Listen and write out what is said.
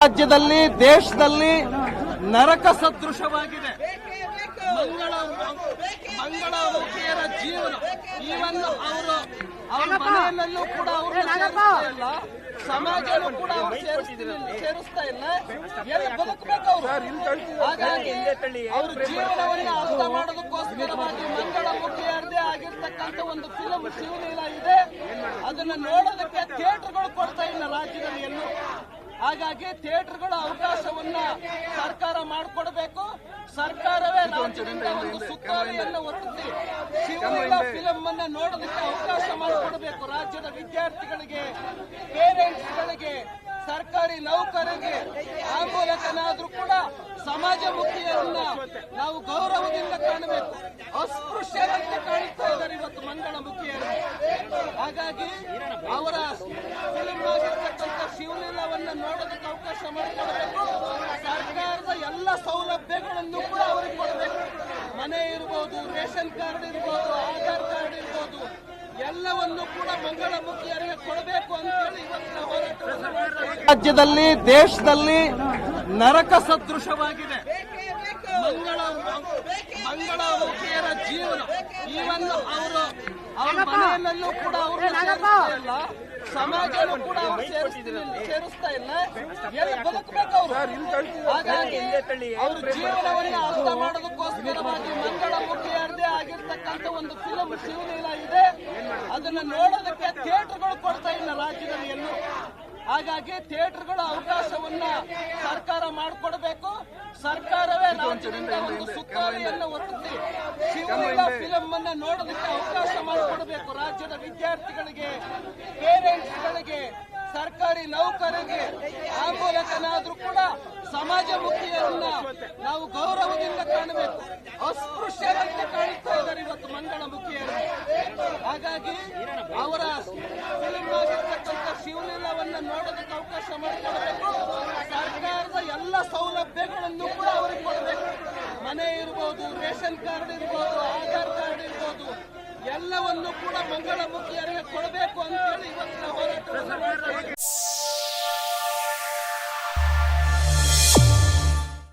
ರಾಜ್ಯದಲ್ಲಿ ದೇಶದಲ್ಲಿ ನರಕ ಸದೃಶವಾಗಿದೆ. ಮಂಗಳಮುಖಿಯರ ಜೀವನ ಈವನ್ ಅವರ ಮನೆಯಲ್ಲೂ ಕೂಡ ಅವರು ಇಲ್ಲ, ಸಮಾಜನೂ ಕೂಡ ಅವರು ಸೇರಿಸ್ತಾ ಇಲ್ಲ. ಎಲ್ಲಿ ಬದುಕಬೇಕು ಅವರು? ಹಾಗಾಗಿ ಅವ್ರ ಜೀವನವನ್ನು ಅರ್ಥ ಮಾಡೋದಕ್ಕೋಸ್ಕರವಾಗಿ ಮಂಗಳಮುಖಿಯರದೇ ಆಗಿರ್ತಕ್ಕಂಥ ಒಂದು ಫಿಲಂ ಶಿವಲೀಲಾ ಇದೆ. ಅದನ್ನ ನೋಡೋದಕ್ಕೆ ಥಿಯೇಟರ್ಗಳು ಕೊಡ್ತಾ ಇಲ್ಲ ರಾಜ್ಯದಲ್ಲಿ ಎಲ್ಲೂ. ಹಾಗಾಗಿ ಥಿಯೇಟರ್ಗಳ ಅವಕಾಶವನ್ನ ಸರ್ಕಾರ ಮಾಡಿಕೊಡಬೇಕು. ಸರ್ಕಾರವೇ ರಾಜ್ಯದಿಂದ ಒಂದು ಸುತ್ತೋಲೆಯನ್ನು ಹೊರಡಿಸಿ ಶಿವಲೀಲಾ ಫಿಲಂ ಅನ್ನ ನೋಡೋದಕ್ಕೆ ಅವಕಾಶ ಮಾಡಿಕೊಡಬೇಕು. ರಾಜ್ಯದ ವಿದ್ಯಾರ್ಥಿಗಳಿಗೆ, ಪೇರೆಂಟ್ಸ್ಗಳಿಗೆ, ಸರ್ಕಾರಿ ನೌಕರರಿಗೆ ಆ ಮೂಲಕನಾದ್ರೂ ಕೂಡ ಸಮಾಜಮುಖಿಯರನ್ನ ನಾವು ಗೌರವದಿಂದ ಕಾಣಬೇಕು. ಅಸ್ಪೃಶ್ಯರಂತೆ ಕಾಣಿಸ್ತಾ ಇದ್ದಾರೆ ಇವತ್ತು ಮಂಗಳಮುಖಿಯರು. ಹಾಗಾಗಿ ಅವರ ಫಿಲ್ಮ್ ಆಗಿರ್ತಕ್ಕಂಥ ಶಿವಲೀಲಾವನ್ನ ನೋಡೋದಕ್ಕೆ ಅವಕಾಶ ಮಾಡಿಕೊಡಬೇಕು. ಸರ್ಕಾರದ ಎಲ್ಲ ಸೌಲಭ್ಯಗಳನ್ನು ಕೂಡ ಅವರಿಗೆ ಕೊಡಬೇಕು. ಮನೆ ಇರ್ಬೋದು, ರೇಷನ್ ಕಾರ್ಡ್ ಇರ್ಬೋದು, ಆಧಾರ್ ಕಾರ್ಡ್ ಇರ್ಬೋದು, ಎಲ್ಲವನ್ನು ಕೂಡ ಮಂಗಳಮುಖಿಯರಿಗೆ ಕೊಡಬೇಕು ಅಂತೇಳಿ ಇವತ್ತಿನ ಹೋರಾಟ. ರಾಜ್ಯದಲ್ಲಿ ದೇಶದಲ್ಲಿ ನರಕ ಸದೃಶವಾಗಿದೆ. ಮಂಗಳಮುಖಿಯರ ಜೀವನ ಈವನ್ ಅವರ ಮನೆಯಲ್ಲೂ ಕೂಡ ಅವರು ಇಲ್ಲ, ಸಮಾಜನೂ ಕೂಡ ಅವರು ಸೇರಿಸ್ತಾ ಇಲ್ಲ. ಎಲ್ಲಿ ಬದುಕಬೇಕು ಅವರು? ಹಾಗಾಗಿ ಅವ್ರ ಜೀವನವನ್ನು ಅರ್ಥ ಮಾಡೋದಕ್ಕೋಸ್ಕರವಾಗಿ ಮಂಗಳಮುಖಿಯರದೇ ಆಗಿರ್ತಕ್ಕಂಥ ಒಂದು ಫಿಲಂ ಶಿವಲೀಲಾ ಇದೆ. ಅದನ್ನ ನೋಡೋದಕ್ಕೆ ಥಿಯೇಟರ್ಗಳು ಕೊಡ್ತಾ ಇಲ್ಲ ರಾಜ್ಯದಲ್ಲಿ ಎಲ್ಲೂ. ಹಾಗಾಗಿ ಥಿಯೇಟರ್ಗಳ ಅವಕಾಶವನ್ನ ಸರ್ಕಾರ ಮಾಡಿಕೊಡಬೇಕು. ಸರ್ಕಾರವೇ ರಾಜ್ಯದಿಂದ ಒಂದು ಸುತ್ತೋಲೆಯನ್ನು ಹೊರಡಿಸಿ ಶಿವಲೀಲಾ ಫಿಲಂ ಅನ್ನ ನೋಡೋದಕ್ಕೆ ಅವಕಾಶ ಮಾಡಿಕೊಡಬೇಕು. ರಾಜ್ಯದ ವಿದ್ಯಾರ್ಥಿಗಳಿಗೆ, ಪೇರೆಂಟ್ಸ್ಗಳಿಗೆ, ಸರ್ಕಾರಿ ನೌಕರರಿಗೆ ಆ ಮೂಲಕನಾದ್ರೂ ಕೂಡ ಸಮಾಜಮುಖಿಯರನ್ನ ನಾವು ಗೌರವದಿಂದ ಕಾಣಬೇಕು. ಅಸ್ಪೃಶ್ಯರಂತೆ ಕಾಣಿಸ್ತಾ ಇದ್ದಾರೆ ಇವತ್ತು ಮಂಗಳಮುಖಿಯರು. ಹಾಗಾಗಿ ಅವರ ಫಿಲ್ಮ್ ಆಗಿರ್ತಕ್ಕಂಥ ಶಿವಲೀಲಾವನ್ನ ನೋಡೋದಕ್ಕೆ ಅವಕಾಶ ಮಾಡಿಕೊಡಬೇಕು. ಸರ್ಕಾರದ ಎಲ್ಲ ಸೌಲಭ್ಯಗಳನ್ನು ಕೂಡ ಅವರಿಗೆ ಕೊಡಬೇಕು. ಮನೆ ಇರ್ಬೋದು, ರೇಷನ್ ಕಾರ್ಡ್ ಇರ್ಬೋದು, ಆಧಾರ್ ಕಾರ್ಡ್ ಇರ್ಬೋದು, ಎಲ್ಲವನ್ನು ಕೂಡ ಮಂಗಳಮುಖಿಯರಿಗೆ ಕೊಡಬೇಕು ಅಂತೇಳಿ ಇವತ್ತಿನ ಹೋರಾಟ.